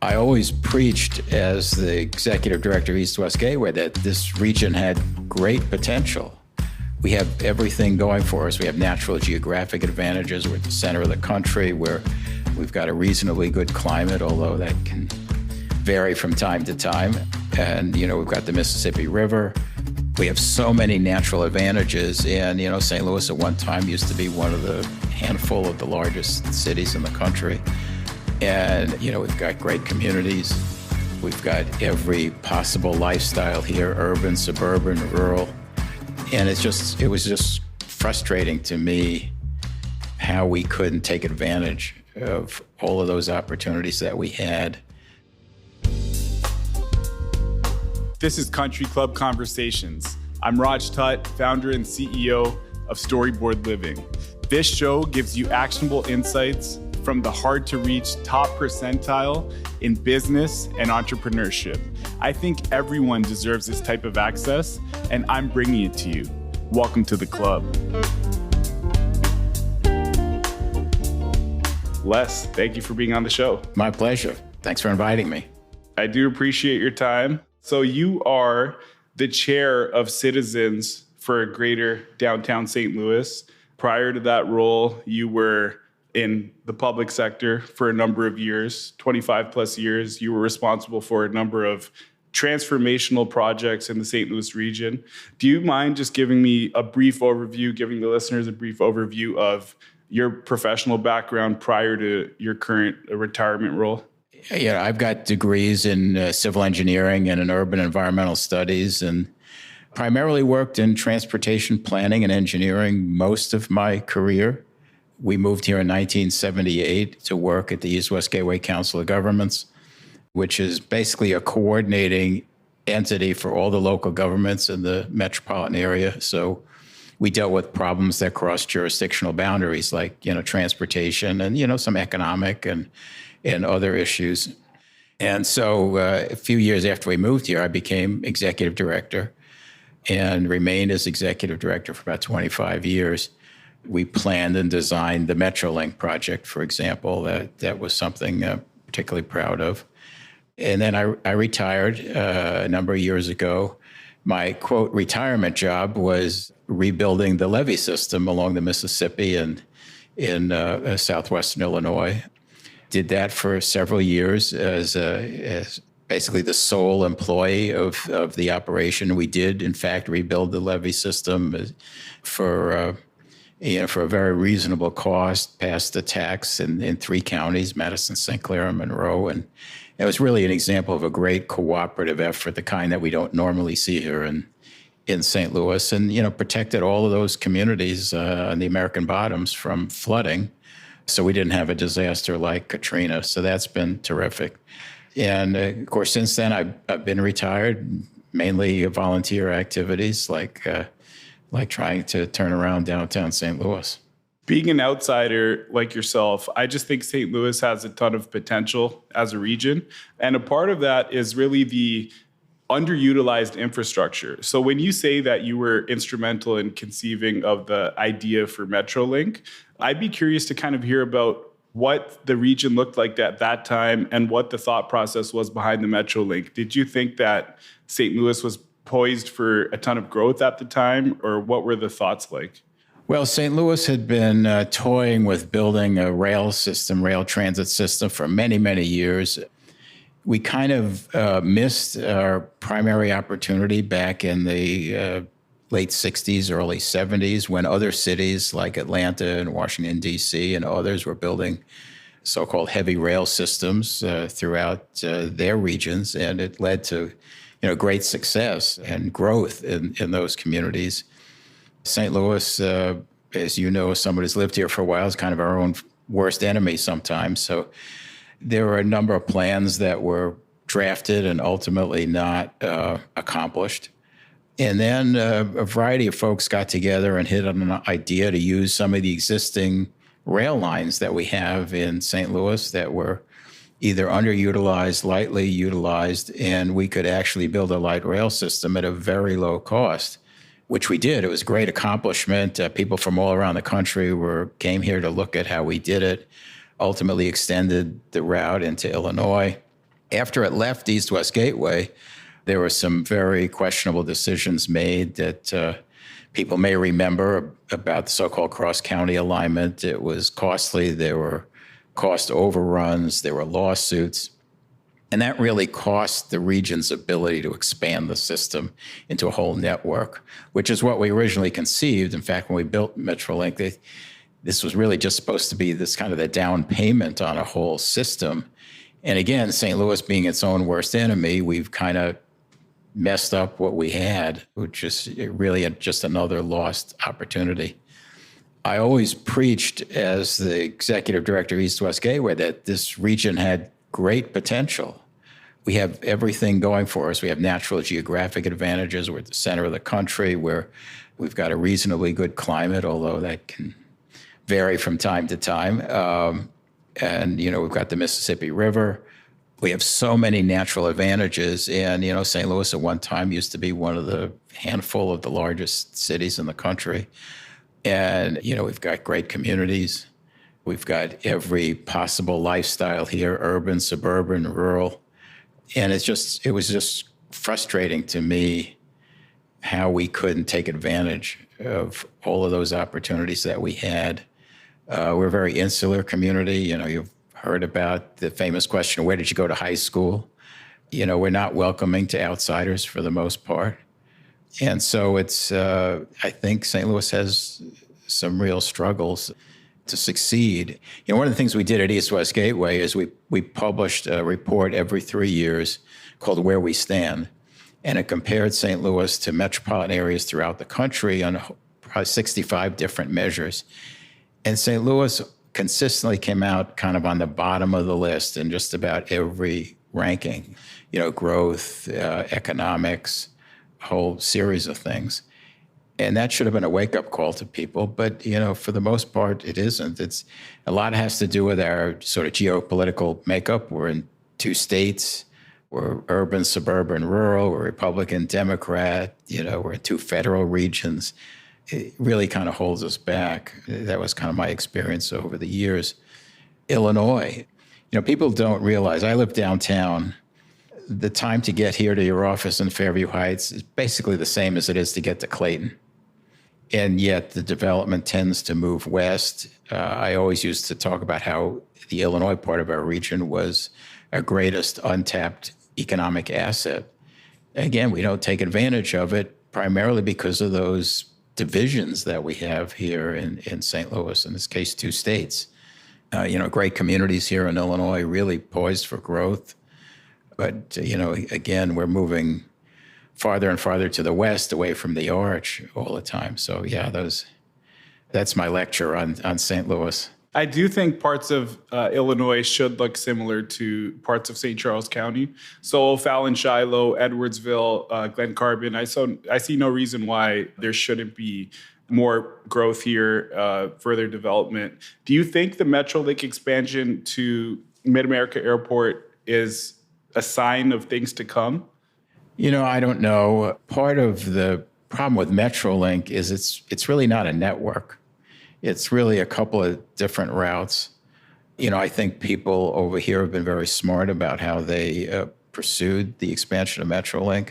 I always preached as the executive director of East West Gateway that this region had great potential. We have everything going for us. We have natural geographic advantages. We're at the center of the country where we've got a reasonably good climate, although that can vary from time to time. And, we've got the Mississippi River. We have so many natural advantages. And, St. Louis at one time used to be one of the handful of the largest cities in the country. And, we've got great communities. We've got every possible lifestyle here, urban, suburban, rural. And it was just frustrating to me how we couldn't take advantage of all of those opportunities that we had. This is Country Club Conversations. I'm Raj Tut, founder and CEO of Storyboard Living. This show gives you actionable insights from the hard-to-reach top percentile in business and entrepreneurship. I think everyone deserves this type of access, and I'm bringing it to you. Welcome to the club. Les, thank you for being on the show. My pleasure. Thanks for inviting me. I do appreciate your time. So you are the chair of citizens for Greater Downtown St. Louis. Prior to that role, you were in the public sector for a number of years, 25 plus years. You were responsible for a number of transformational projects in the St. Louis region. Do you mind just giving me a brief overview, giving the listeners a brief overview of your professional background prior to your current retirement role? Yeah, I've got degrees in civil engineering and in urban environmental studies, and primarily worked in transportation planning and engineering most of my career. We moved here in 1978 to work at the East West Gateway Council of Governments, which is basically a coordinating entity for all the local governments in the metropolitan area. So we dealt with problems that cross jurisdictional boundaries, like, transportation and, some economic and other issues. And so a few years after we moved here, I became executive director and remained as executive director for about 25 years. We planned and designed the MetroLink project, for example. That was something particularly proud of. And then I retired a number of years ago. My, quote, retirement job was rebuilding the levee system along the Mississippi and in southwestern Illinois. Did that for several years as basically the sole employee of the operation. We did, in fact, rebuild the levee system for a very reasonable cost, passed the tax in 3 counties, Madison, St. Clair, and Monroe. And it was really an example of a great cooperative effort, the kind that we don't normally see here in St. Louis, and, protected all of those communities on the American bottoms from flooding. So we didn't have a disaster like Katrina. So that's been terrific. And of course, since then, I've been retired, mainly volunteer activities like trying to turn around downtown St. Louis. Being an outsider like yourself, I just think St. Louis has a ton of potential as a region. And a part of that is really the underutilized infrastructure. So when you say that you were instrumental in conceiving of the idea for MetroLink, I'd be curious to kind of hear about what the region looked like at that time and what the thought process was behind the MetroLink. Did you think that St. Louis was poised for a ton of growth at the time, or what were the thoughts like? Well, St. Louis had been toying with building a rail transit system for many, many years. We kind of missed our primary opportunity back in the late 60s, early 70s, when other cities like Atlanta and Washington, D.C. and others were building so-called heavy rail systems throughout their regions. And it led to great success and growth in those communities. St. Louis, as you know, as someone who's lived here for a while, is kind of our own worst enemy sometimes. So there were a number of plans that were drafted and ultimately not accomplished. And then a variety of folks got together and hit on an idea to use some of the existing rail lines that we have in St. Louis that were either underutilized, lightly utilized, and we could actually build a light rail system at a very low cost, which we did. It was a great accomplishment. People from all around the country came here to look at how we did it, ultimately extended the route into Illinois. After it left East-West Gateway, there were some very questionable decisions made that people may remember about the so-called cross-county alignment. It was costly. There were cost overruns. There were lawsuits. And that really cost the region's ability to expand the system into a whole network, which is what we originally conceived. In fact, when we built MetroLink, this was really just supposed to be this kind of the down payment on a whole system. And again, St. Louis being its own worst enemy, we've kind of messed up what we had, which is really just another lost opportunity. I always preached as the executive director of East-West Gateway that this region had great potential. We have everything going for us. We have natural geographic advantages. We're at the center of the country where we've got a reasonably good climate, although that can vary from time to time. And, we've got the Mississippi River. We have so many natural advantages. And, St. Louis at one time used to be one of the handful of the largest cities in the country. And, we've got great communities. We've got every possible lifestyle here, urban, suburban, rural. And it was just frustrating to me how we couldn't take advantage of all of those opportunities that we had. We're a very insular community. You've heard about the famous question, where did you go to high school? We're not welcoming to outsiders for the most part. And so I think St. Louis has some real struggles to succeed. One of the things we did at East-West Gateway is we published a report every 3 years called Where We Stand. And it compared St. Louis to metropolitan areas throughout the country on probably 65 different measures. And St. Louis consistently came out kind of on the bottom of the list in just about every ranking, growth, economics, a whole series of things. And that should have been a wake-up call to people. But, for the most part, it isn't. A lot has to do with our sort of geopolitical makeup. We're in 2 states. We're urban, suburban, rural. We're Republican, Democrat. We're in 2 federal regions. It really kind of holds us back. That was kind of my experience over the years. Illinois, people don't realize, I live downtown. The time to get here to your office in Fairview Heights is basically the same as it is to get to Clayton. And yet the development tends to move west. I always used to talk about how the Illinois part of our region was our greatest untapped economic asset. Again, we don't take advantage of it primarily because of those divisions that we have here in St. Louis, in this case, 2 states. Great communities here in Illinois, really poised for growth. But, again, we're moving farther and farther to the west, away from the arch all the time. So, yeah, that's my lecture on St. Louis. I do think parts of Illinois should look similar to parts of St. Charles County. So O'Fallon, Shiloh, Edwardsville, Glen Carbon. I see no reason why there shouldn't be more growth here, further development. Do you think the MetroLink expansion to Mid-America Airport is a sign of things to come? I don't know. Part of the problem with MetroLink is it's really not a network. It's really a couple of different routes. I think people over here have been very smart about how they pursued the expansion of MetroLink.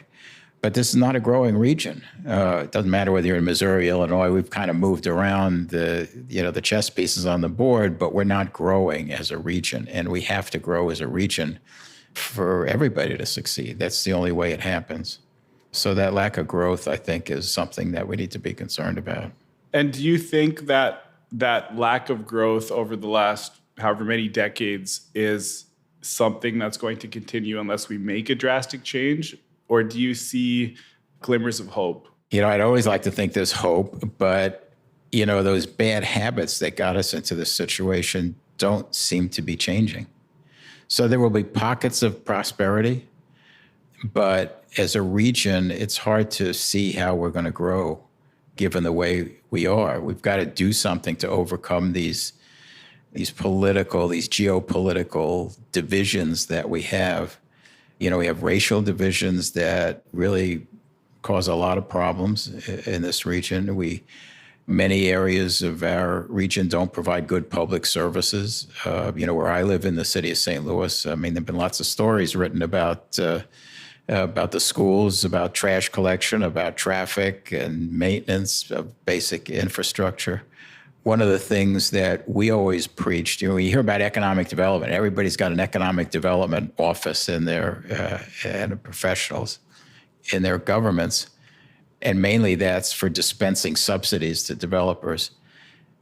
But this is not a growing region. It doesn't matter whether you're in Missouri, Illinois. We've kind of moved around the chess pieces on the board, but we're not growing as a region. And we have to grow as a region for everybody to succeed. That's the only way it happens. So that lack of growth, I think, is something that we need to be concerned about. And do you think that lack of growth over the last however many decades is something that's going to continue unless we make a drastic change? Or do you see glimmers of hope? I'd always like to think there's hope, but, those bad habits that got us into this situation don't seem to be changing. So there will be pockets of prosperity, but as a region, it's hard to see how we're going to grow given the way we are. We've got to do something to overcome these geopolitical divisions that we have. We have racial divisions that really cause a lot of problems in this region. We Many areas of our region don't provide good public services. Where I live in the city of St. Louis, I mean, there've been lots of stories written about the schools, about trash collection, about traffic and maintenance of basic infrastructure. One of the things that we always preached, you hear about economic development. Everybody's got an economic development office in their and professionals in their governments, and mainly that's for dispensing subsidies to developers.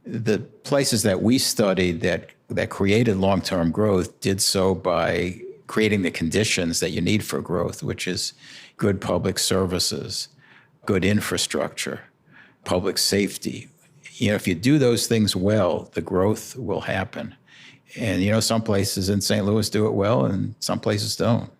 The places that we studied that created long-term growth did so by creating the conditions that you need for growth, which is good public services, good infrastructure, public safety. If you do those things well, the growth will happen. And, some places in St. Louis do it well and some places don't.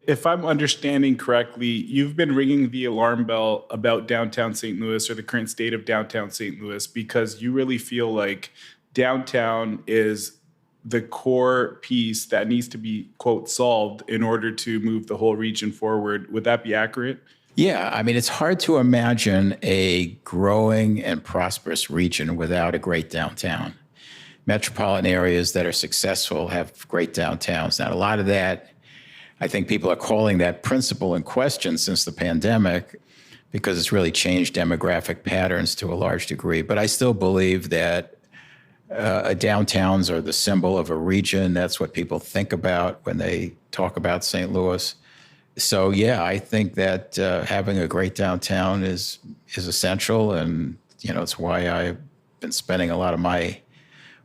If I'm understanding correctly, you've been ringing the alarm bell about downtown St. Louis or the current state of downtown St. Louis because you really feel like downtown is the core piece that needs to be, quote, solved in order to move the whole region forward. Would that be accurate? Yeah, I mean, it's hard to imagine a growing and prosperous region without a great downtown. Metropolitan areas that are successful have great downtowns. Now, a lot of that, I think people are calling that principle in question since the pandemic because it's really changed demographic patterns to a large degree. But I still believe that downtowns are the symbol of a region. That's what people think about when they talk about St. Louis. So, yeah, I think that having a great downtown is essential. And, it's why I've been spending a lot of my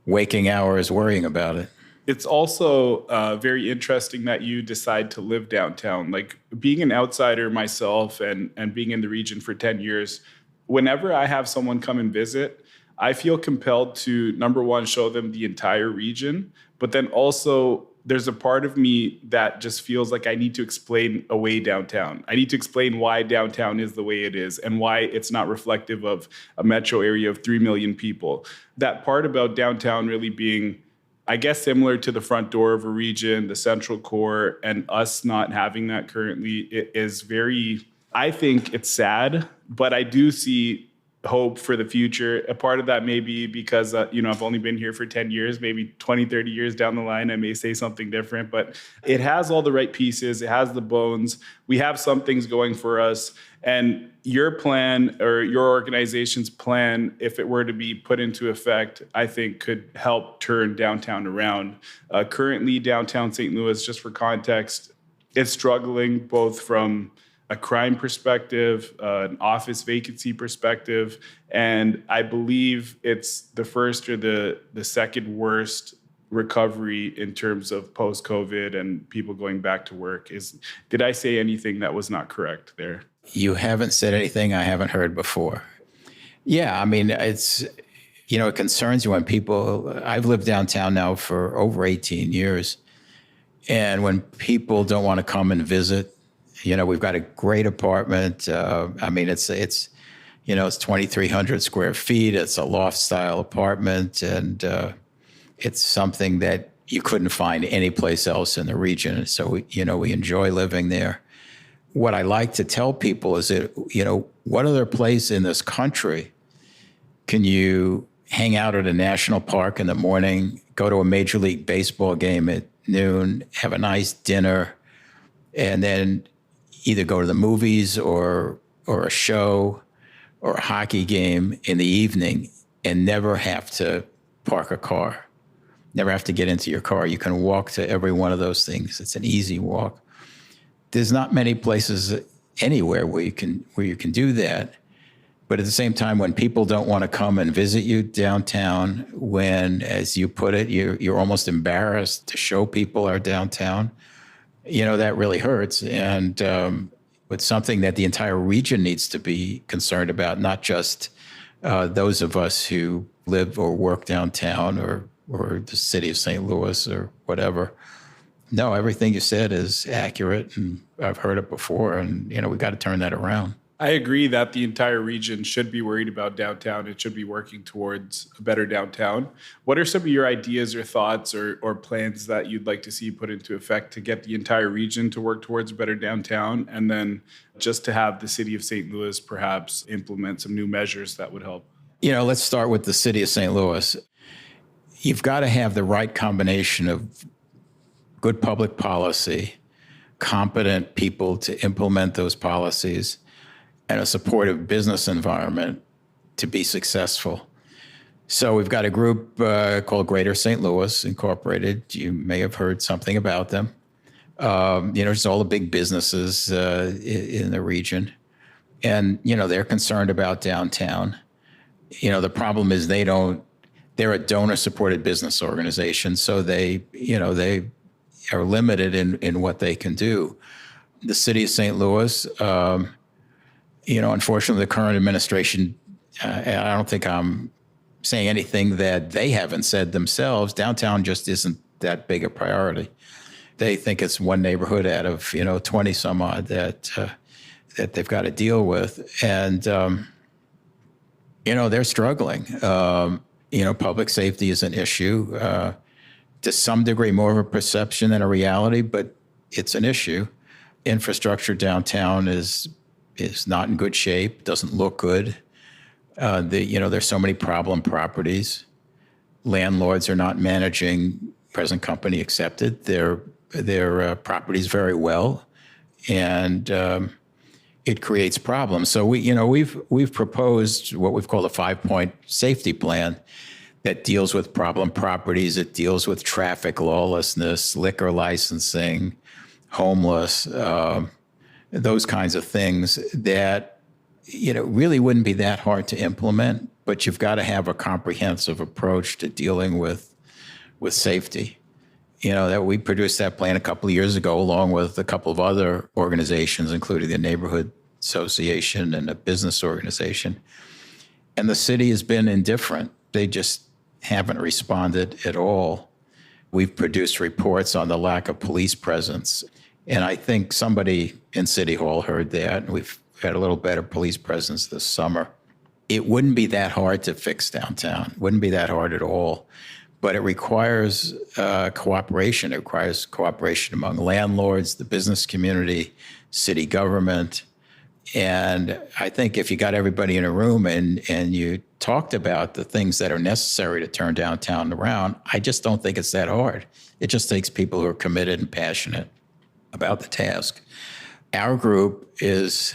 waking hours worrying about it. It's also very interesting that you decide to live downtown. Like being an outsider myself and being in the region for 10 years, whenever I have someone come and visit, I feel compelled to, number one, show them the entire region, but then also there's a part of me that just feels like I need to explain away downtown. I need to explain why downtown is the way it is and why it's not reflective of a metro area of 3 million people. That part about downtown really being, I guess, similar to the front door of a region, the central core, and us not having that currently, it is very, I think it's sad, but I do see hope for the future. A part of that may be because, I've only been here for 10 years, maybe 20, 30 years down the line, I may say something different, but it has all the right pieces. It has the bones. We have some things going for us. And your plan or your organization's plan, if it were to be put into effect, I think could help turn downtown around. Currently, downtown St. Louis, just for context, is struggling both from a crime perspective, an office vacancy perspective, and I believe it's the first or the second worst recovery in terms of post-COVID and people going back to work. Did I say anything that was not correct there? You haven't said anything I haven't heard before. Yeah, I mean, it concerns you when I've lived downtown now for over 18 years, and when people don't want to come and visit, we've got a great apartment. It's 2,300 square feet. It's a loft-style apartment, and it's something that you couldn't find anyplace else in the region. So, we enjoy living there. What I like to tell people is that, what other place in this country can you hang out at a national park in the morning, go to a Major League Baseball game at noon, have a nice dinner, and then either go to the movies or a show or a hockey game in the evening and never have to park a car, never have to get into your car. You can walk to every one of those things. It's an easy walk. There's not many places anywhere where you can do that. But at the same time, when people don't want to come and visit you downtown, when, as you put it, you're almost embarrassed to show people our downtown, that really hurts. And it's something that the entire region needs to be concerned about, not just those of us who live or work downtown or the city of St. Louis or whatever. No, everything you said is accurate, and I've heard it before, and, we got to turn that around. I agree that the entire region should be worried about downtown. It should be working towards a better downtown. What are some of your ideas or thoughts or plans that you'd like to see put into effect to get the entire region to work towards a better downtown? And then just to have the city of St. Louis perhaps implement some new measures that would help? Let's start with the city of St. Louis. You've got to have the right combination of good public policy, competent people to implement those policies, and a supportive business environment to be successful. So we've got a group called Greater St. Louis Incorporated. You may have heard something about them. Just all the big businesses in the region. And, they're concerned about downtown. The problem is they're a donor-supported business organization, so they are limited in what they can do. The city of St. Louis, unfortunately, the current administration, I don't think I'm saying anything that they haven't said themselves. Downtown just isn't that big a priority. They think it's one neighborhood out of 20 some odd that they've got to deal with, and they're struggling. Public safety is an issue to some degree, more of a perception than a reality, but it's an issue. Infrastructure downtown is not in good shape. Doesn't look good. There's so many problem properties. Landlords are not managing, present company accepted, their properties very well, and it creates problems. So we've proposed what we've called a 5-point safety plan that deals with problem properties. It deals with traffic lawlessness, liquor licensing, homeless, those kinds of things that really wouldn't be that hard to implement, but you've got to have a comprehensive approach to dealing with safety. That we produced that plan a couple of years ago, along with a couple of other organizations, including the Neighborhood Association and a business organization. And the city has been indifferent. They just haven't responded at all. We've produced reports on the lack of police presence. And I think somebody in City Hall heard that, and we've had a little better police presence this summer. It wouldn't be that hard to fix downtown. It wouldn't be that hard at all. But it requires cooperation. It requires cooperation among landlords, the business community, city government. And I think if you got everybody in a room and you talked about the things that are necessary to turn downtown around, I just don't think it's that hard. It just takes people who are committed and passionate about the task. Our group is,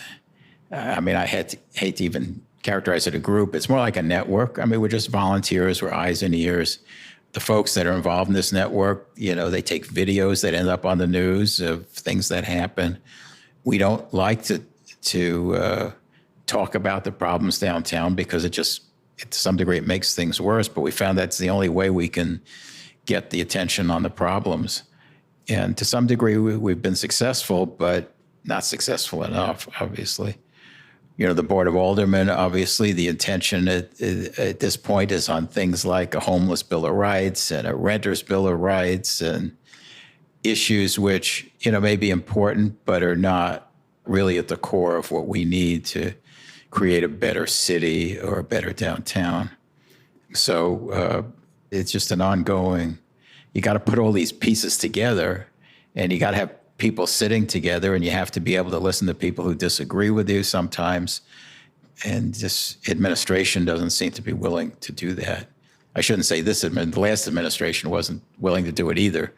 I hate to even characterize it a group. It's more like a network. We're just volunteers. We're eyes and ears. The folks that are involved in this network, they take videos that end up on the news of things that happen. We don't like to talk about the problems downtown because to some degree, it makes things worse. But we found that's the only way we can get the attention on the problems. And to some degree, we've been successful, but not successful enough, obviously. The Board of Aldermen, obviously, the intention at this point is on things like a homeless Bill of Rights and a renter's Bill of Rights and issues which, may be important, but are not really at the core of what we need to create a better city or a better downtown. So it's just an ongoing, you got to put all these pieces together, and you got to have people sitting together, and you have to be able to listen to people who disagree with you sometimes. And this administration doesn't seem to be willing to do that. I shouldn't say the last administration wasn't willing to do it either.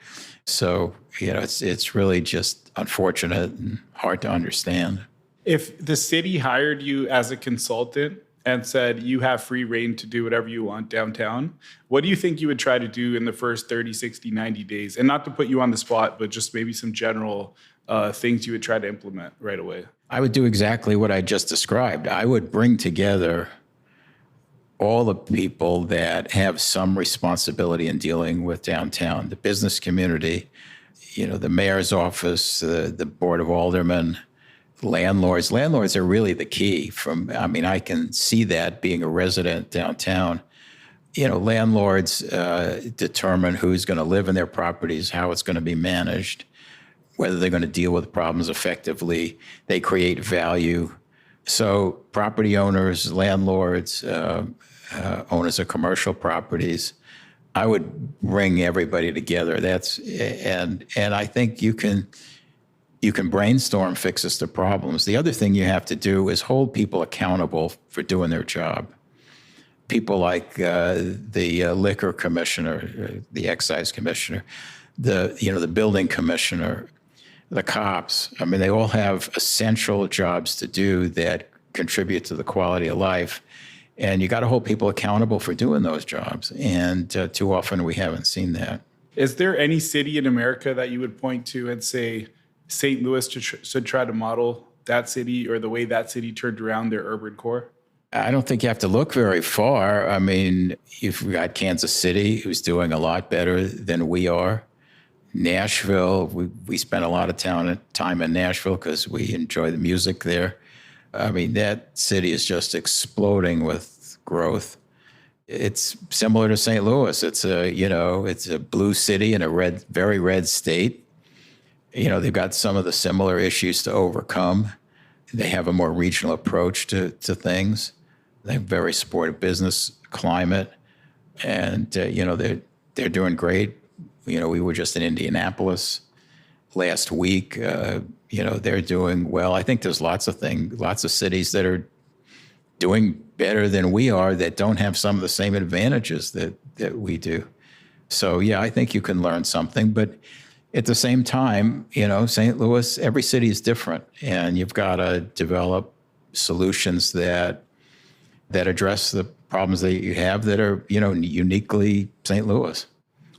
So, it's really just unfortunate and hard to understand. If the city hired you as a consultant and said you have free reign to do whatever you want downtown, what do you think you would try to do in the first 30, 60, 90 days? And not to put you on the spot, but just maybe some general things you would try to implement right away. I would do exactly what I just described. I would bring together all the people that have some responsibility in dealing with downtown, the business community, the mayor's office, the Board of Aldermen, landlords. Landlords are really the key. I can see that being a resident downtown. Landlords determine who's going to live in their properties, how it's going to be managed, whether they're going to deal with problems effectively. They create value. So property owners, landlords, owners of commercial properties, I would bring everybody together. And I think you can brainstorm fixes to problems. The other thing you have to do is hold people accountable for doing their job. people like the liquor commissioner, the excise commissioner, the building commissioner, the cops. I mean, they all have essential jobs to do that contribute to the quality of life. And you got to hold people accountable for doing those jobs. And too often we haven't seen that. Is there any city in America that you would point to and say St. Louis should try to model that city or the way that city turned around their urban core? I don't think you have to look very far. I mean, you've got Kansas City, who's doing a lot better than we are. Nashville, we spent a lot of time in Nashville because we enjoy the music there. I mean, that city is just exploding with growth. It's similar to St. Louis. It's a blue city in a very red state. They've got some of the similar issues to overcome. They have a more regional approach to things. They have very supportive business climate, and they're doing great. We were just in Indianapolis last week. They're doing well. I think there's lots of cities that are doing better than we are that don't have some of the same advantages that we do. So, yeah, I think you can learn something. But at the same time, St. Louis, every city is different. And you've got to develop solutions that address the problems that you have that are, uniquely St. Louis.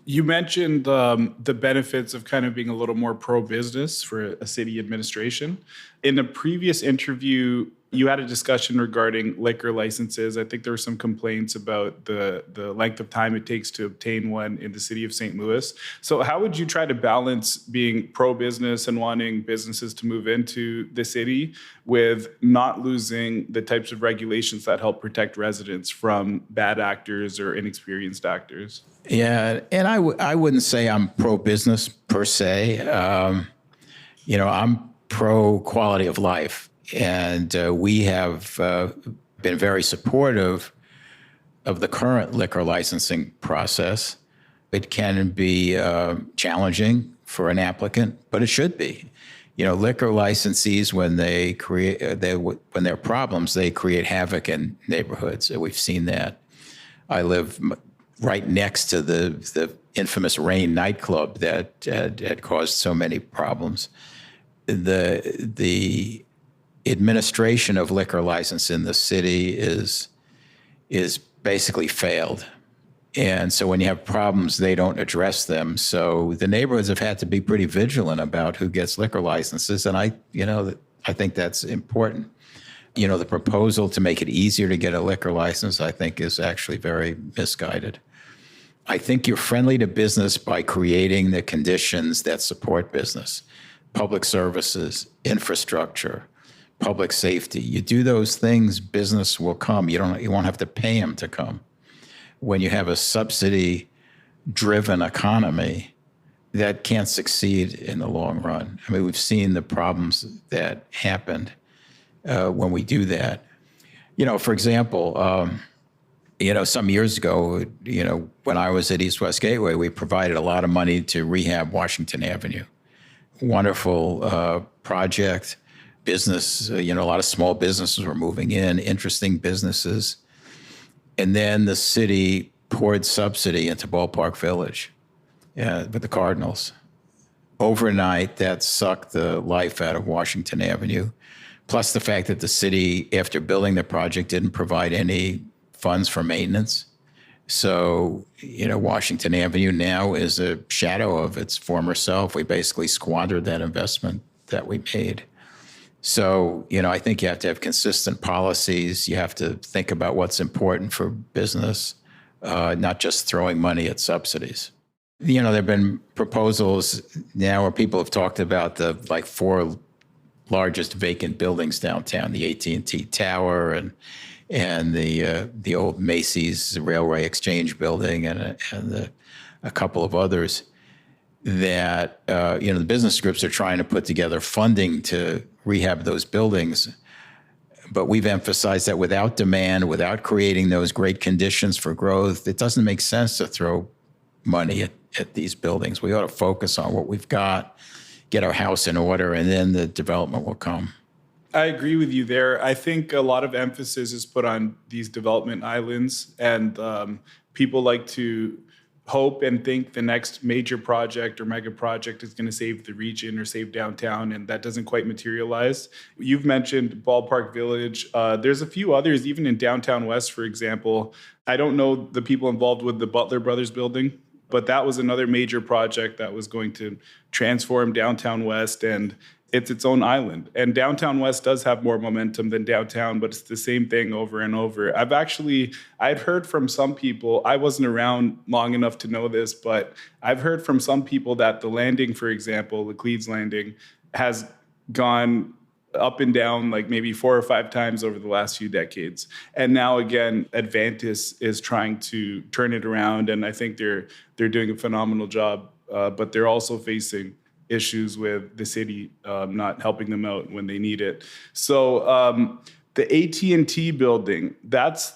You mentioned the benefits of kind of being a little more pro-business for a city administration. In a previous interview, you had a discussion regarding liquor licenses. I think there were some complaints about the length of time it takes to obtain one in the city of St. Louis. So how would you try to balance being pro-business and wanting businesses to move into the city with not losing the types of regulations that help protect residents from bad actors or inexperienced actors? Yeah, and I wouldn't say I'm pro-business per se. I'm pro-quality of life. And we have been very supportive of the current liquor licensing process. It can be challenging for an applicant, but it should be. Liquor licensees, when when there are problems, they create havoc in neighborhoods. We've seen that. I live right next to the infamous Rain nightclub that had caused so many problems. The administration of liquor license in the city is basically failed. And so when you have problems, they don't address them. So the neighborhoods have had to be pretty vigilant about who gets liquor licenses. And I think that's important. The proposal to make it easier to get a liquor license, I think, is actually very misguided. I think you're friendly to business by creating the conditions that support business, public services, infrastructure, public safety. You do those things, business will come. You won't have to pay them to come. When you have a subsidy-driven economy, that can't succeed in the long run. I mean, we've seen the problems that happened when we do that. For example, some years ago, when I was at East West Gateway, we provided a lot of money to rehab Washington Avenue. Wonderful project. Business, a lot of small businesses were moving in, interesting businesses. And then the city poured subsidy into Ballpark Village with the Cardinals. Overnight, that sucked the life out of Washington Avenue. Plus the fact that the city, after building the project, didn't provide any funds for maintenance. So, Washington Avenue now is a shadow of its former self. We basically squandered that investment that we made. So, I think you have to have consistent policies. You have to think about what's important for business, not just throwing money at subsidies. There have been proposals now where people have talked about the 4 largest vacant buildings downtown, the AT&T Tower and the old Macy's Railway Exchange building and a couple of others that, the business groups are trying to put together funding to rehab those buildings. But we've emphasized that without demand, without creating those great conditions for growth, it doesn't make sense to throw money at these buildings. We ought to focus on what we've got, get our house in order, and then the development will come. I agree with you there. I think a lot of emphasis is put on these development islands, and people like to hope and think the next major project or mega project is going to save the region or save downtown, and that doesn't quite materialize. You've mentioned Ballpark Village. There's a few others, even in downtown West, for example. I don't know the people involved with the Butler Brothers building, but that was another major project that was going to transform downtown West, and it's its own island. And downtown West does have more momentum than downtown, but it's the same thing over and over. I've heard from some people, I wasn't around long enough to know this, but I've heard from some people that the landing, for example, the Cleves landing, has gone up and down like maybe 4 or 5 times over the last few decades. And now again, Advantis is trying to turn it around, and I think they're doing a phenomenal job, but they're also facing issues with the city not helping them out when they need it. So the AT&T building, that's,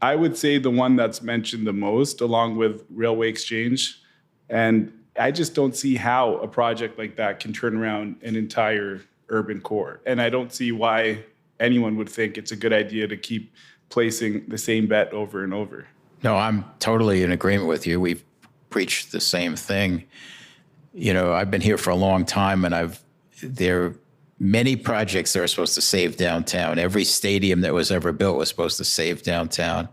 I would say, the one that's mentioned the most, along with Railway Exchange. And I just don't see how a project like that can turn around an entire urban core. And I don't see why anyone would think it's a good idea to keep placing the same bet over and over. No, I'm totally in agreement with you. We've preached the same thing. You know, I've been here for a long time, and there are many projects that are supposed to save downtown. Every stadium that was ever built was supposed to save downtown.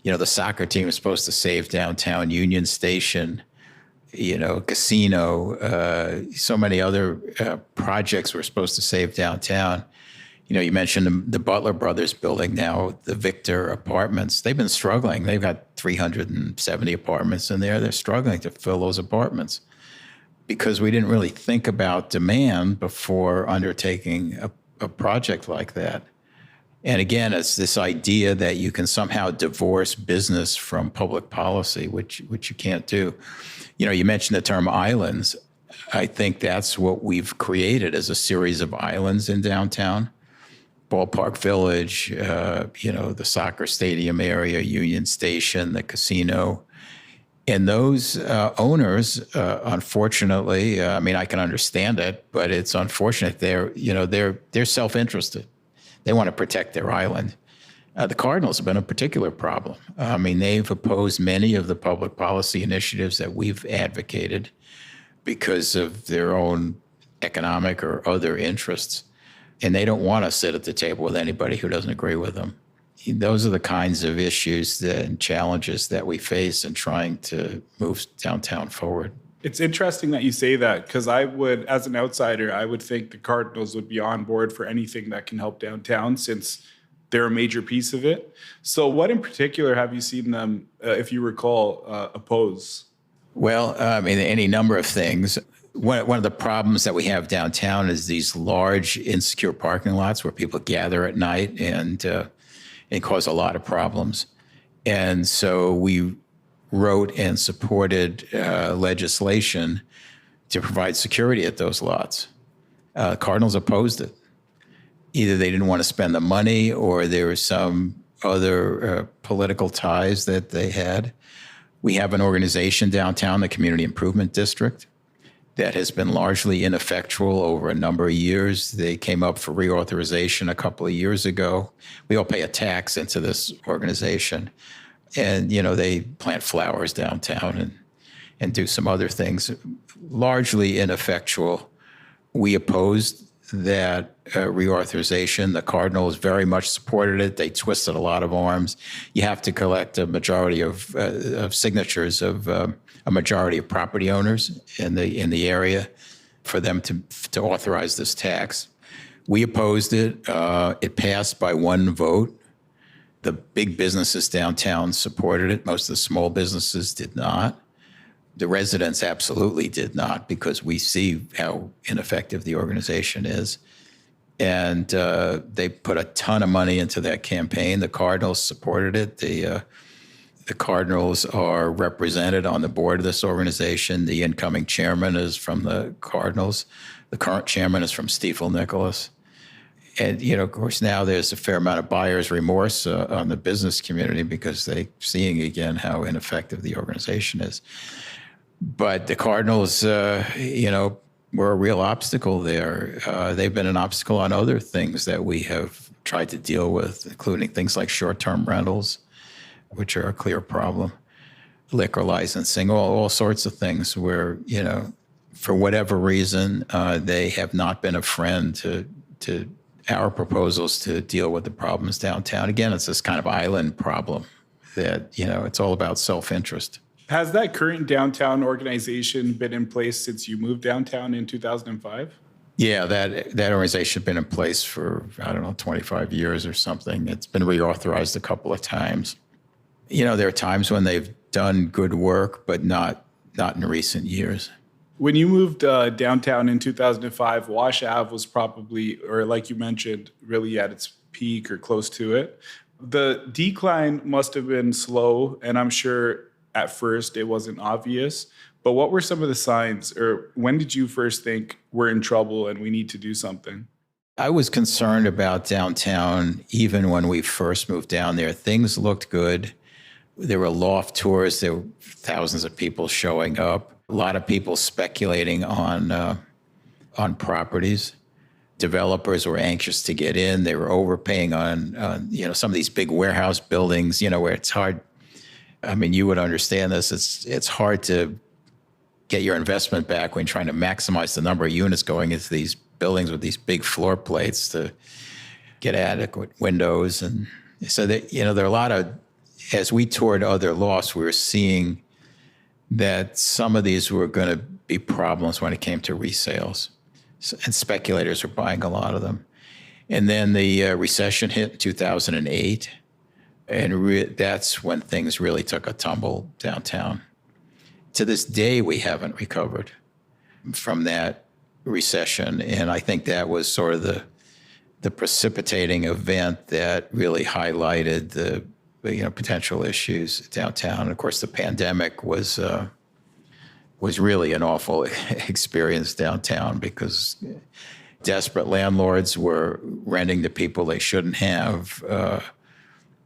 You know, the soccer team was supposed to save downtown, Union Station, you know, casino, so many other projects were supposed to save downtown. You know, you mentioned the Butler Brothers building now, the Victor Apartments. They've been struggling. They've got 370 apartments in there. They're struggling to fill those apartments because we didn't really think about demand before undertaking a project like that. And again, it's this idea that you can somehow divorce business from public policy, which you can't do. You know, you mentioned the term islands. I think that's what we've created as a series of islands in downtown. Ballpark Village, you know, the soccer stadium area, Union Station, the casino. And those owners, unfortunately, I mean, I can understand it, but it's unfortunate. They're self-interested. They want to protect their island. The Cardinals have been a particular problem. I mean, they've opposed many of the public policy initiatives that we've advocated because of their own economic or other interests. And they don't want to sit at the table with anybody who doesn't agree with them. Those are the kinds of issues and challenges that we face in trying to move downtown forward. It's interesting that you say that, because I would, as an outsider, I would think the Cardinals would be on board for anything that can help downtown, since they're a major piece of it. So what in particular have you seen them, if you recall, oppose? Well, I mean, any number of things. One of the problems that we have downtown is these large, insecure parking lots where people gather at night and cause a lot of problems. And so we wrote and supported legislation to provide security at those lots. Cardinals opposed it. Either they didn't want to spend the money, or there was some other political ties that they had. We have an organization downtown, the Community Improvement District, that has been largely ineffectual over a number of years. They came up for reauthorization a couple of years ago. We all pay a tax into this organization. And, you know, they plant flowers downtown and do some other things, largely ineffectual. We opposed that reauthorization. The Cardinals very much supported it. They twisted a lot of arms. You have to collect a majority of signatures of a majority of property owners in the area for them to authorize this tax. We opposed it. It passed by one vote. The big businesses downtown supported it. Most of the small businesses did not. The residents absolutely did not, because we see how ineffective the organization is. And they put a ton of money into that campaign. The Cardinals supported it. The Cardinals are represented on the board of this organization. The incoming chairman is from the Cardinals. The current chairman is from Stiefel Nicholas. And, you know, of course, now there's a fair amount of buyer's remorse on the business community because they're seeing again how ineffective the organization is. But the Cardinals, you know, were a real obstacle there. They've been an obstacle on other things that we have tried to deal with, including things like short-term rentals, which are a clear problem, liquor licensing, all sorts of things where, for whatever reason, they have not been a friend to our proposals to deal with the problems downtown. Again, it's this kind of island problem that, it's all about self-interest. Has that current downtown organization been in place since you moved downtown in 2005? Yeah, that organization has been in place for, 25 years or something. It's been reauthorized a couple of times. There are times when they've done good work, but not in recent years. When you moved downtown in 2005, Wash Ave was probably, or like you mentioned, really at its peak or close to it. The decline must have been slow, and I'm sure at first it wasn't obvious. But what were some of the signs, or when did you first think we're in trouble and we need to do something? I was concerned about downtown even when we first moved down there. Things looked good. There were loft tours. There were thousands of people showing up. A lot of people speculating on properties. Developers were anxious to get in. They were overpaying on some of these big warehouse buildings, where it's hard. I mean, you would understand this. It's hard to get your investment back when trying to maximize the number of units going into these buildings with these big floor plates to get adequate windows. And so that, there are a lot of, as we toured other lofts, we were seeing that some of these were going to be problems when it came to resales. And speculators were buying a lot of them. And then the recession hit in 2008. And that's when things really took a tumble downtown. To this day, we haven't recovered from that recession. And I think that was sort of the precipitating event that really highlighted the potential issues downtown. And of course, the pandemic was really an awful experience downtown because desperate landlords were renting to people they shouldn't have.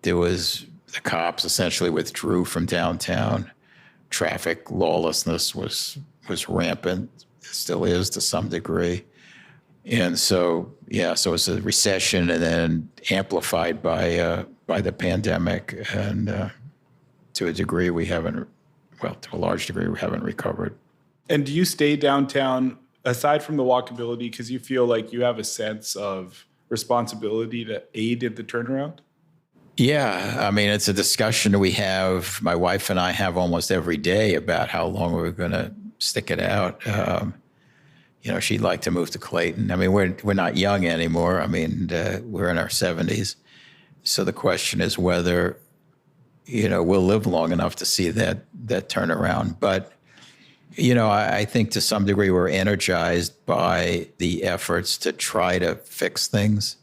The cops essentially withdrew from downtown. Traffic lawlessness was rampant, still is to some degree. And so it was a recession and then amplified by the pandemic. And to a large degree, we haven't recovered. And do you stay downtown, aside from the walkability, because you feel like you have a sense of responsibility to aid in the turnaround? Yeah, I mean, it's a discussion we have, my wife and I have almost every day about how long we're going to stick it out. She'd like to move to Clayton. I mean, we're not young anymore. I mean, we're in our 70s. So the question is whether, we'll live long enough to see that turnaround. But, I think to some degree we're energized by the efforts to try to fix things.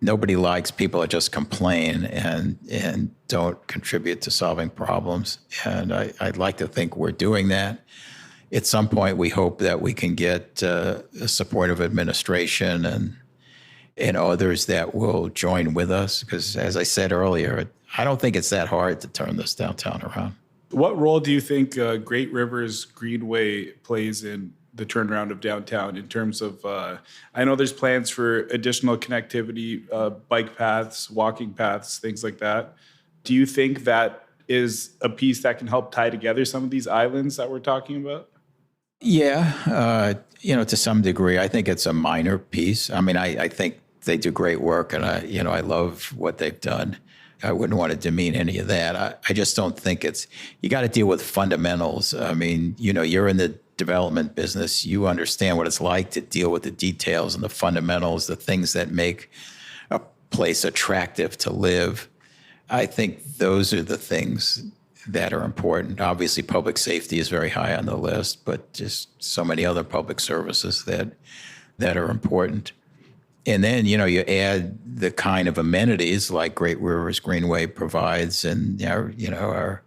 Nobody likes people that just complain and don't contribute to solving problems. And I'd like to think we're doing that. At some point, we hope that we can get a supportive administration and others that will join with us. Because as I said earlier, I don't think it's that hard to turn this downtown around. What role do you think Great Rivers Greenway plays in the turnaround of downtown in terms of, I know there's plans for additional connectivity, bike paths, walking paths, things like that. Do you think that is a piece that can help tie together some of these islands that we're talking about? Yeah, to some degree, I think it's a minor piece. I mean, I think they do great work and I love what they've done. I wouldn't want to demean any of that. I just don't think you got to deal with fundamentals. I mean, you're in the development business. You understand what it's like to deal with the details and the fundamentals, the things that make a place attractive to live. I think those are the things that are important. Obviously, public safety is very high on the list, but just so many other public services that are important. And then, you add the kind of amenities like Great Rivers Greenway provides and, our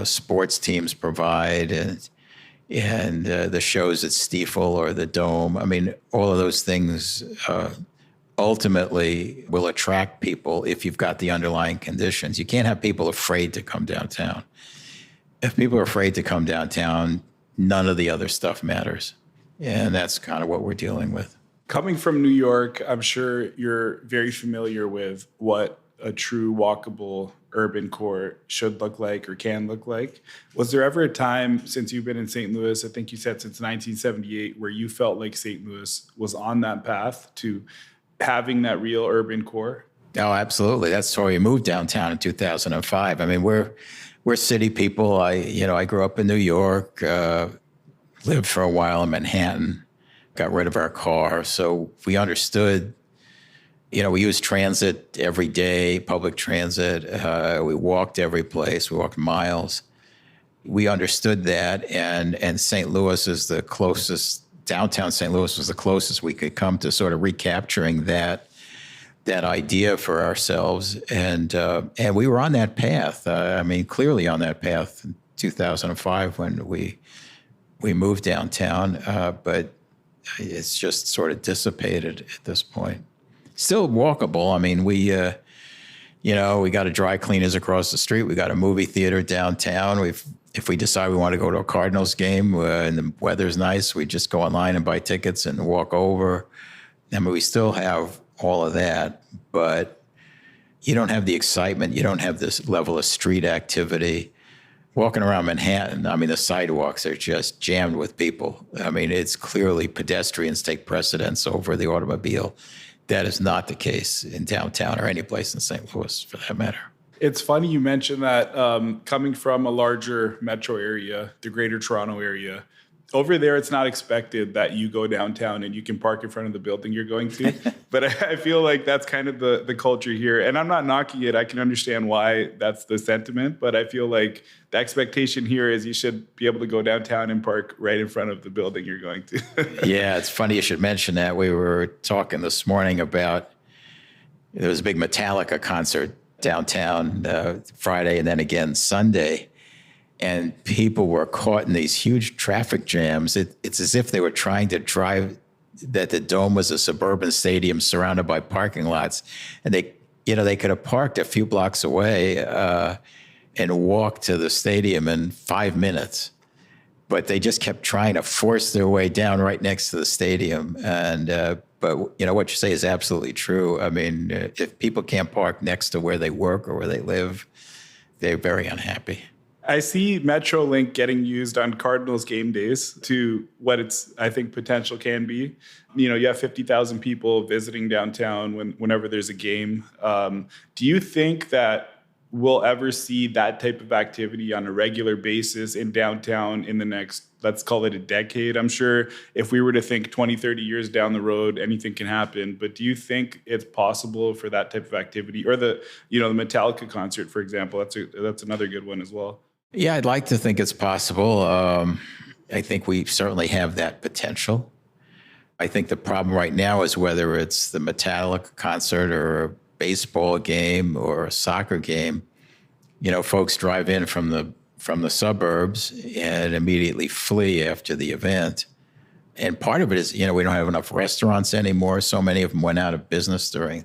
sports teams provide and the shows at Stiefel or the Dome. I mean, all of those things ultimately will attract people if you've got the underlying conditions. You can't have people afraid to come downtown. If people are afraid to come downtown, none of the other stuff matters. And that's kind of what we're dealing with. Coming from New York, I'm sure you're very familiar with what a true walkable urban core should look like or can look like. Was there ever a time since you've been in St. Louis, I think you said since 1978, where you felt like St. Louis was on that path to having that real urban core? Oh, absolutely. That's why we moved downtown in 2005. I mean, we're city people. I grew up in New York, lived for a while in Manhattan, got rid of our car. So we understood, we used transit every day, public transit. We walked every place. We walked miles. We understood that. And St. Louis is the closest, downtown St. Louis was the closest we could come to sort of recapturing that idea for ourselves. And we were on that path. Clearly on that path in 2005 when we moved downtown. But it's just sort of dissipated at this point. Still walkable. I mean, we got a dry cleaners across the street. We got a movie theater downtown. If we decide we want to go to a Cardinals game and the weather's nice, we just go online and buy tickets and walk over. I mean, we still have all of that, but you don't have the excitement. You don't have this level of street activity. Walking around Manhattan, I mean, the sidewalks are just jammed with people. I mean, it's clearly pedestrians take precedence over the automobile. That is not the case in downtown or any place in St. Louis, for that matter. It's funny you mentioned that coming from a larger metro area, the Greater Toronto area, over there, it's not expected that you go downtown and you can park in front of the building you're going to. But I feel like that's kind of the culture here. And I'm not knocking it. I can understand why that's the sentiment. But I feel like the expectation here is you should be able to go downtown and park right in front of the building you're going to. Yeah, it's funny you should mention that. We were talking this morning about, there was a big Metallica concert downtown Friday and then again Sunday. And people were caught in these huge traffic jams. It's as if they were trying to drive, that the Dome was a suburban stadium surrounded by parking lots. And they could have parked a few blocks away and walked to the stadium in 5 minutes. But they just kept trying to force their way down right next to the stadium. And but what you say is absolutely true. I mean, if people can't park next to where they work or where they live, they're very unhappy. I see MetroLink getting used on Cardinals game days to what its, I think, potential can be. You have 50,000 people visiting downtown whenever there's a game. Do you think that we'll ever see that type of activity on a regular basis in downtown in the next, let's call it a decade? I'm sure if we were to think 20, 30 years down the road, anything can happen. But do you think it's possible for that type of activity? Or the Metallica concert, for example, that's another good one as well. Yeah, I'd like to think it's possible. I think we certainly have that potential. I think the problem right now is whether it's the Metallica concert or a baseball game or a soccer game. Folks drive in from the suburbs and immediately flee after the event. And part of it is, we don't have enough restaurants anymore. So many of them went out of business during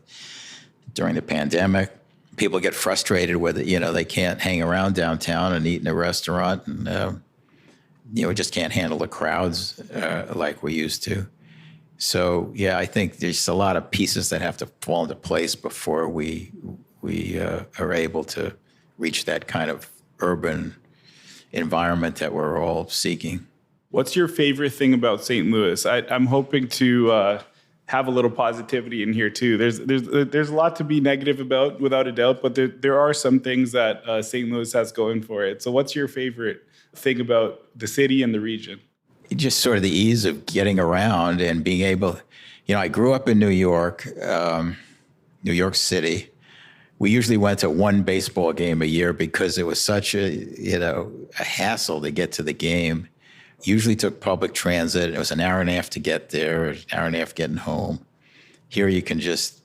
the pandemic. People get frustrated with it. They can't hang around downtown and eat in a restaurant, and we just can't handle the crowds like we used to. So yeah, I think there's a lot of pieces that have to fall into place before we are able to reach that kind of urban environment that we're all seeking. What's your favorite thing about St. Louis? I'm hoping to have a little positivity in here too. There's a lot to be negative about, without a doubt, but there are some things that St. Louis has going for it. So what's your favorite thing about the city and the region? Just sort of the ease of getting around and being able, I grew up in New York City. We usually went to one baseball game a year because it was such a hassle to get to the game. Usually took public transit. It was an hour and a half to get there, an hour and a half getting home. Here you can just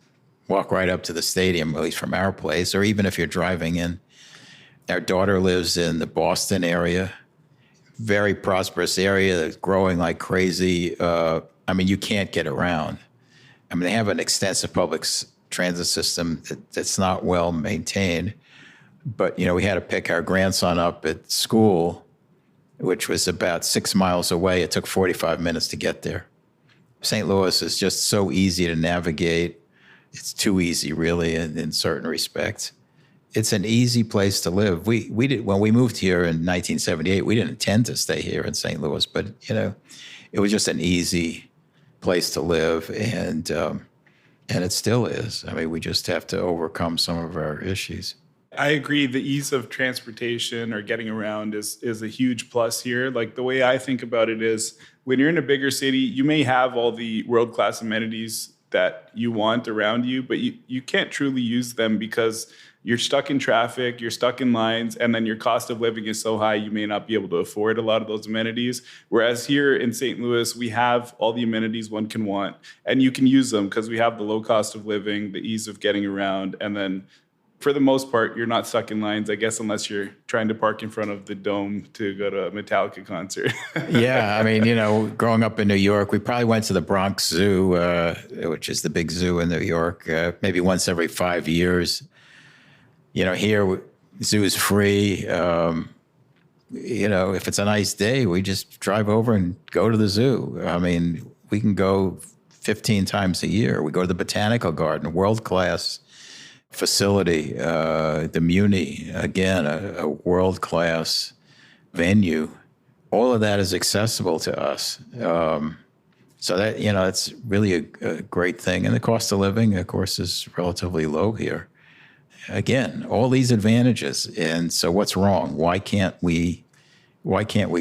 walk right up to the stadium, at least from our place, or even if you're driving in. Our daughter lives in the Boston area, very prosperous area that's growing like crazy. You can't get around. They have an extensive public transit system that's not well maintained. But, we had to pick our grandson up at school. which was about 6 miles away. It took 45 minutes to get there. St. Louis is just so easy to navigate. It's too easy, really, in certain respects. It's an easy place to live. We did when we moved here in 1978. We didn't intend to stay here in St. Louis, but it was just an easy place to live, and it still is. I mean, we just have to overcome some of our issues. I agree. The ease of transportation or getting around is a huge plus here. Like the way I think about it is when you're in a bigger city, you may have all the world-class amenities that you want around you, but you can't truly use them because you're stuck in traffic, you're stuck in lines, and then your cost of living is so high you may not be able to afford a lot of those amenities. Whereas here in St. Louis, we have all the amenities one can want, and you can use them because we have the low cost of living, the ease of getting around, and then for the most part, you're not stuck in lines, I guess, unless you're trying to park in front of the Dome to go to a Metallica concert. Yeah, I mean, growing up in New York, we probably went to the Bronx Zoo, which is the big zoo in New York, maybe once every 5 years. Here, zoo is free. If it's a nice day, we just drive over and go to the zoo. I mean, we can go 15 times a year. We go to the Botanical Garden, world-class facility. The Muni, again, a world-class venue. All of that is accessible to us. So that, it's really a great thing. And the cost of living, of course, is relatively low here. Again, all these advantages. And so what's wrong? Why can't we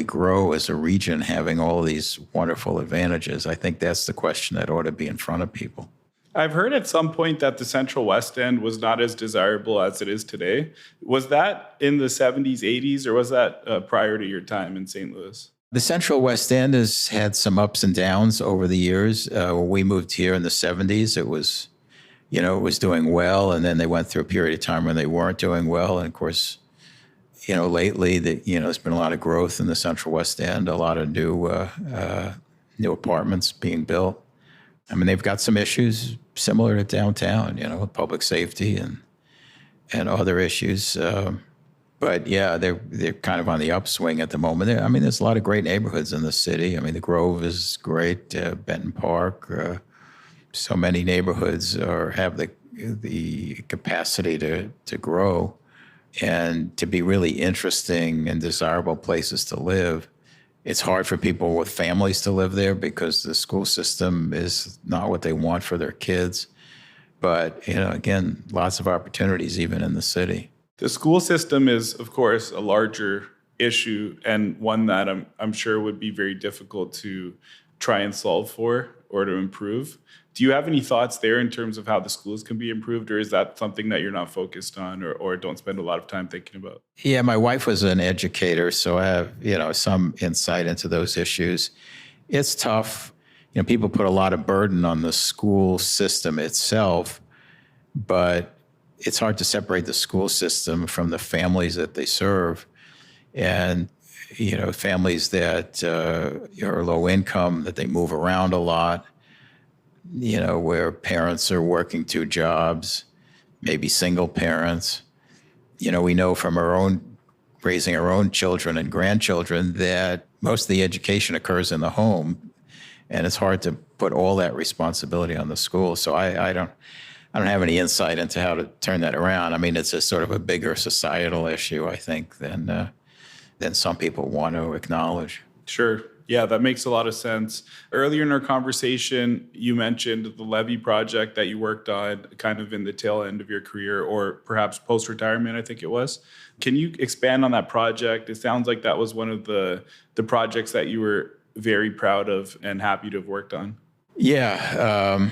grow as a region having all these wonderful advantages? I think that's the question that ought to be in front of people. I've heard at some point that the Central West End was not as desirable as it is today. Was that in the 70s, 80s, or was that prior to your time in St. Louis? The Central West End has had some ups and downs over the years. When we moved here in the 70s, it was doing well, and then they went through a period of time when they weren't doing well. And of course, lately, there's been a lot of growth in the Central West End, a lot of new apartments being built. I mean, they've got some issues similar to downtown, with public safety and other issues. But yeah, they're kind of on the upswing at the moment. There's a lot of great neighborhoods in the city. I mean, the Grove is great, Benton Park. So many neighborhoods have the capacity to grow and to be really interesting and desirable places to live. It's hard for people with families to live there because the school system is not what they want for their kids. But, again, lots of opportunities even in the city. The school system is, of course, a larger issue and one that I'm sure would be very difficult to try and solve for or to improve. Do you have any thoughts there in terms of how the schools can be improved, or is that something that you're not focused on or don't spend a lot of time thinking about? Yeah, my wife was an educator, so I have, some insight into those issues. It's tough. People put a lot of burden on the school system itself, but it's hard to separate the school system from the families that they serve. And, families that are low income, that they move around a lot, where parents are working 2 jobs, maybe single parents. We know from raising our own children and grandchildren that most of the education occurs in the home, and it's hard to put all that responsibility on the school. So I don't have any insight into how to turn that around. I mean, it's a sort of a bigger societal issue, I think, than some people want to acknowledge. Sure. Yeah, that makes a lot of sense. Earlier in our conversation, you mentioned the levee project that you worked on kind of in the tail end of your career, or perhaps post-retirement, I think it was. Can you expand on that project? It sounds like that was one of the projects that you were very proud of and happy to have worked on. Yeah,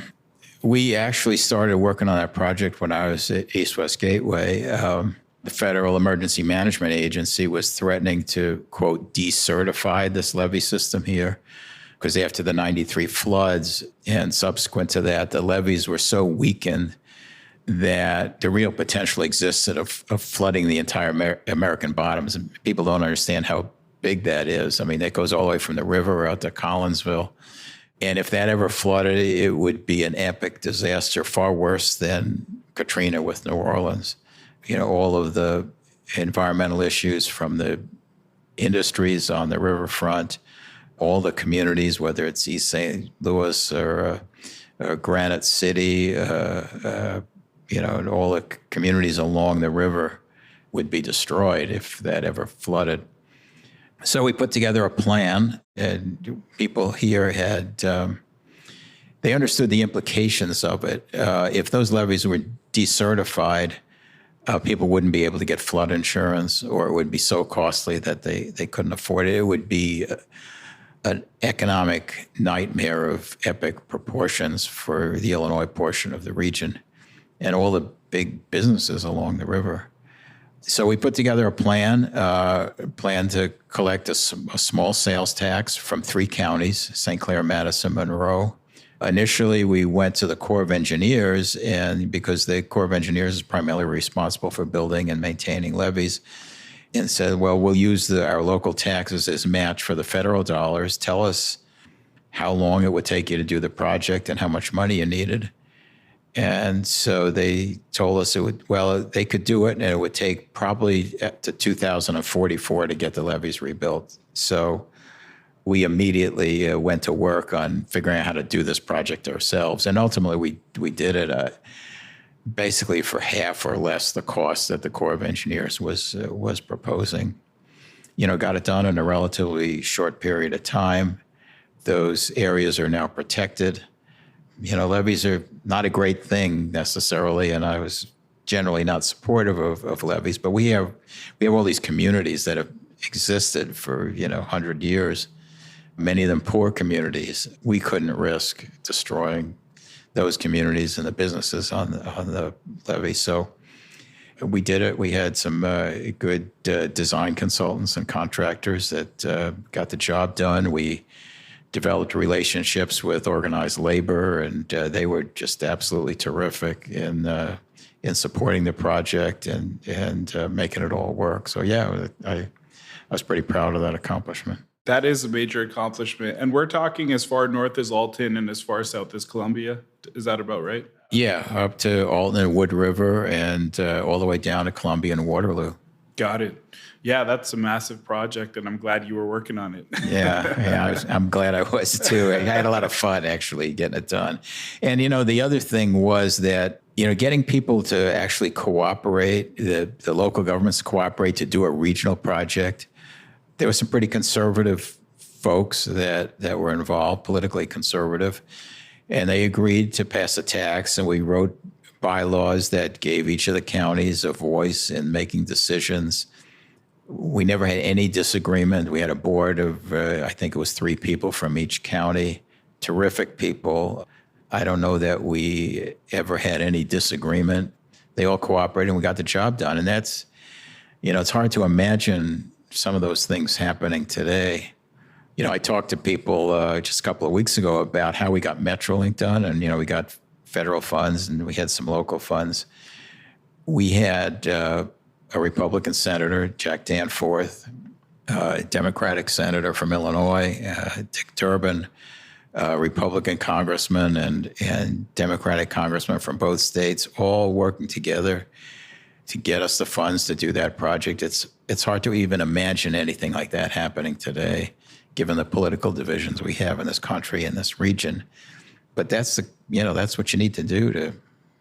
we actually started working on that project when I was at East West Gateway. The Federal Emergency Management Agency was threatening to, quote, decertify this levee system here because after the 93 floods and subsequent to that, the levees were so weakened that the real potential existed of flooding the entire American bottoms. And people don't understand how big that is. I mean, that goes all the way from the river out to Collinsville. And if that ever flooded, it would be an epic disaster, far worse than Katrina with New Orleans. All of the environmental issues from the industries on the riverfront, all the communities, whether it's East St. Louis or Granite City, and all the communities along the river would be destroyed if that ever flooded. So we put together a plan, and people here had, they understood the implications of it. If those levees were decertified, people wouldn't be able to get flood insurance, or it would be so costly that they couldn't afford it. It would be an economic nightmare of epic proportions for the Illinois portion of the region and all the big businesses along the river. So we put together a plan to collect a small sales tax from 3 counties, St. Clair, Madison, Monroe. Initially, we went to the Corps of Engineers, and because the Corps of Engineers is primarily responsible for building and maintaining levees, and said, well, we'll use our local taxes as match for the federal dollars. Tell us how long it would take you to do the project and how much money you needed. And so they told us they could do it, and it would take probably up to 2044 to get the levees rebuilt. So we immediately went to work on figuring out how to do this project ourselves. And ultimately, we did it basically for half or less the cost that the Corps of Engineers was proposing. Got it done in a relatively short period of time. Those areas are now protected. Levees are not a great thing necessarily, and I was generally not supportive of levees, but we have all these communities that have existed for 100 years, many of them poor communities. We couldn't risk destroying those communities and the businesses on the levee. So we did it. We had some good design consultants and contractors that got the job done. We developed relationships with organized labor, and they were just absolutely terrific in supporting the project and making it all work. So yeah, I was pretty proud of that accomplishment. That is a major accomplishment. And we're talking as far north as Alton and as far south as Columbia. Is that about right? Yeah, up to Alton and Wood River and all the way down to Columbia and Waterloo. Got it. Yeah, that's a massive project, and I'm glad you were working on it. Yeah, I'm glad I was too. I had a lot of fun actually getting it done. And the other thing was that getting people to actually cooperate, the local governments to cooperate to do a regional project. There were some pretty conservative folks that were involved, politically conservative, and they agreed to pass a tax, and we wrote bylaws that gave each of the counties a voice in making decisions. We never had any disagreement. We had a board of, I think it was 3 people from each county, terrific people. I don't know that we ever had any disagreement. They all cooperated, and we got the job done. And that's, it's hard to imagine some of those things happening today. I talked to people just a couple of weeks ago about how we got MetroLink done, and, we got federal funds and we had some local funds. We had a Republican senator, Jack Danforth, a Democratic senator from Illinois, Dick Durbin, Republican congressman and Democratic congressman from both states, all working together to get us the funds to do that project. It's hard to even imagine anything like that happening today, given the political divisions we have in this country and this region. But that's what you need to do to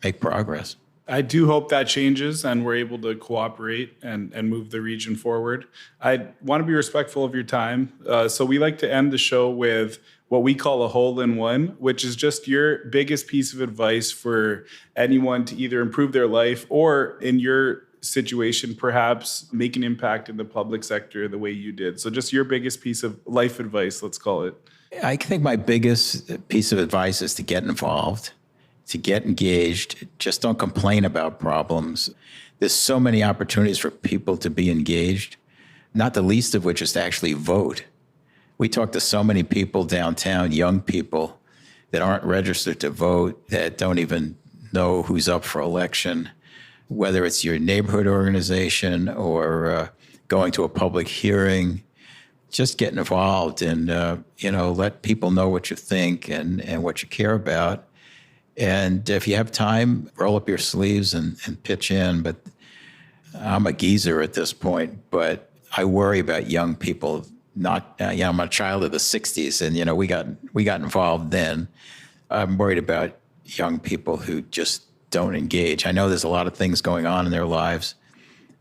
make progress. I do hope that changes and we're able to cooperate and move the region forward. I want to be respectful of your time. So we like to end the show with what we call a hole-in-one, which is just your biggest piece of advice for anyone to either improve their life or, in your situation, perhaps make an impact in the public sector the way you did. So just your biggest piece of life advice, let's call it. I think my biggest piece of advice is to get involved, to get engaged. Just don't complain about problems. There's so many opportunities for people to be engaged, not the least of which is to actually vote. We talk to so many people downtown, young people that aren't registered to vote, that don't even know who's up for election, whether it's your neighborhood organization or going to a public hearing. Just get involved and, let people know what you think and what you care about. And if you have time, roll up your sleeves and pitch in. But I'm a geezer at this point. But I worry about young people. Not, I'm a child of the '60s, and we got involved then. I'm worried about young people who just don't engage. I know there's a lot of things going on in their lives,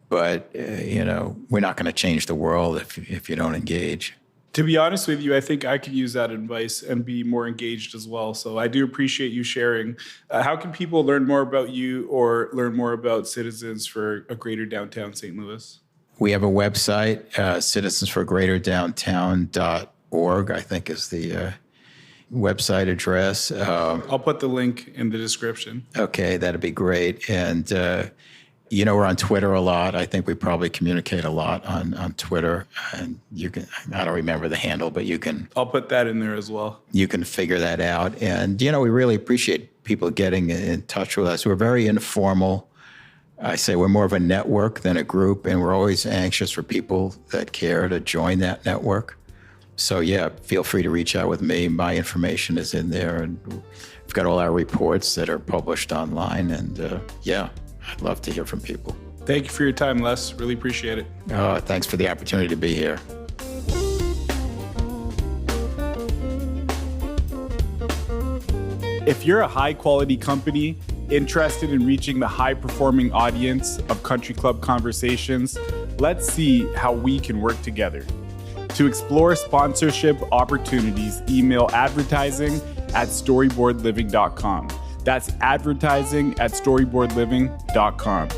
but we're not going to change the world if you don't engage. To be honest with you, I think I could use that advice and be more engaged as well. So I do appreciate you sharing. How can people learn more about you or learn more about Citizens for a Greater Downtown St. Louis? We have a website, citizensforgreaterdowntown.org, I think is the website address. I'll put the link in the description. Okay, that'd be great. And, we're on Twitter a lot. I think we probably communicate a lot on Twitter. And I don't remember the handle, but I'll put that in there as well. You can figure that out. And, we really appreciate people getting in touch with us. We're very informal. I say we're more of a network than a group, and we're always anxious for people that care to join that network. So, yeah, feel free to reach out with me. My information is in there, and we've got all our reports that are published online. And, I'd love to hear from people. Thank you for your time, Les. Really appreciate it. Thanks for the opportunity to be here. If you're a high-quality company interested in reaching the high-performing audience of Country Club Conversations, let's see how we can work together. To explore sponsorship opportunities, email advertising@storyboardliving.com. That's advertising@storyboardliving.com.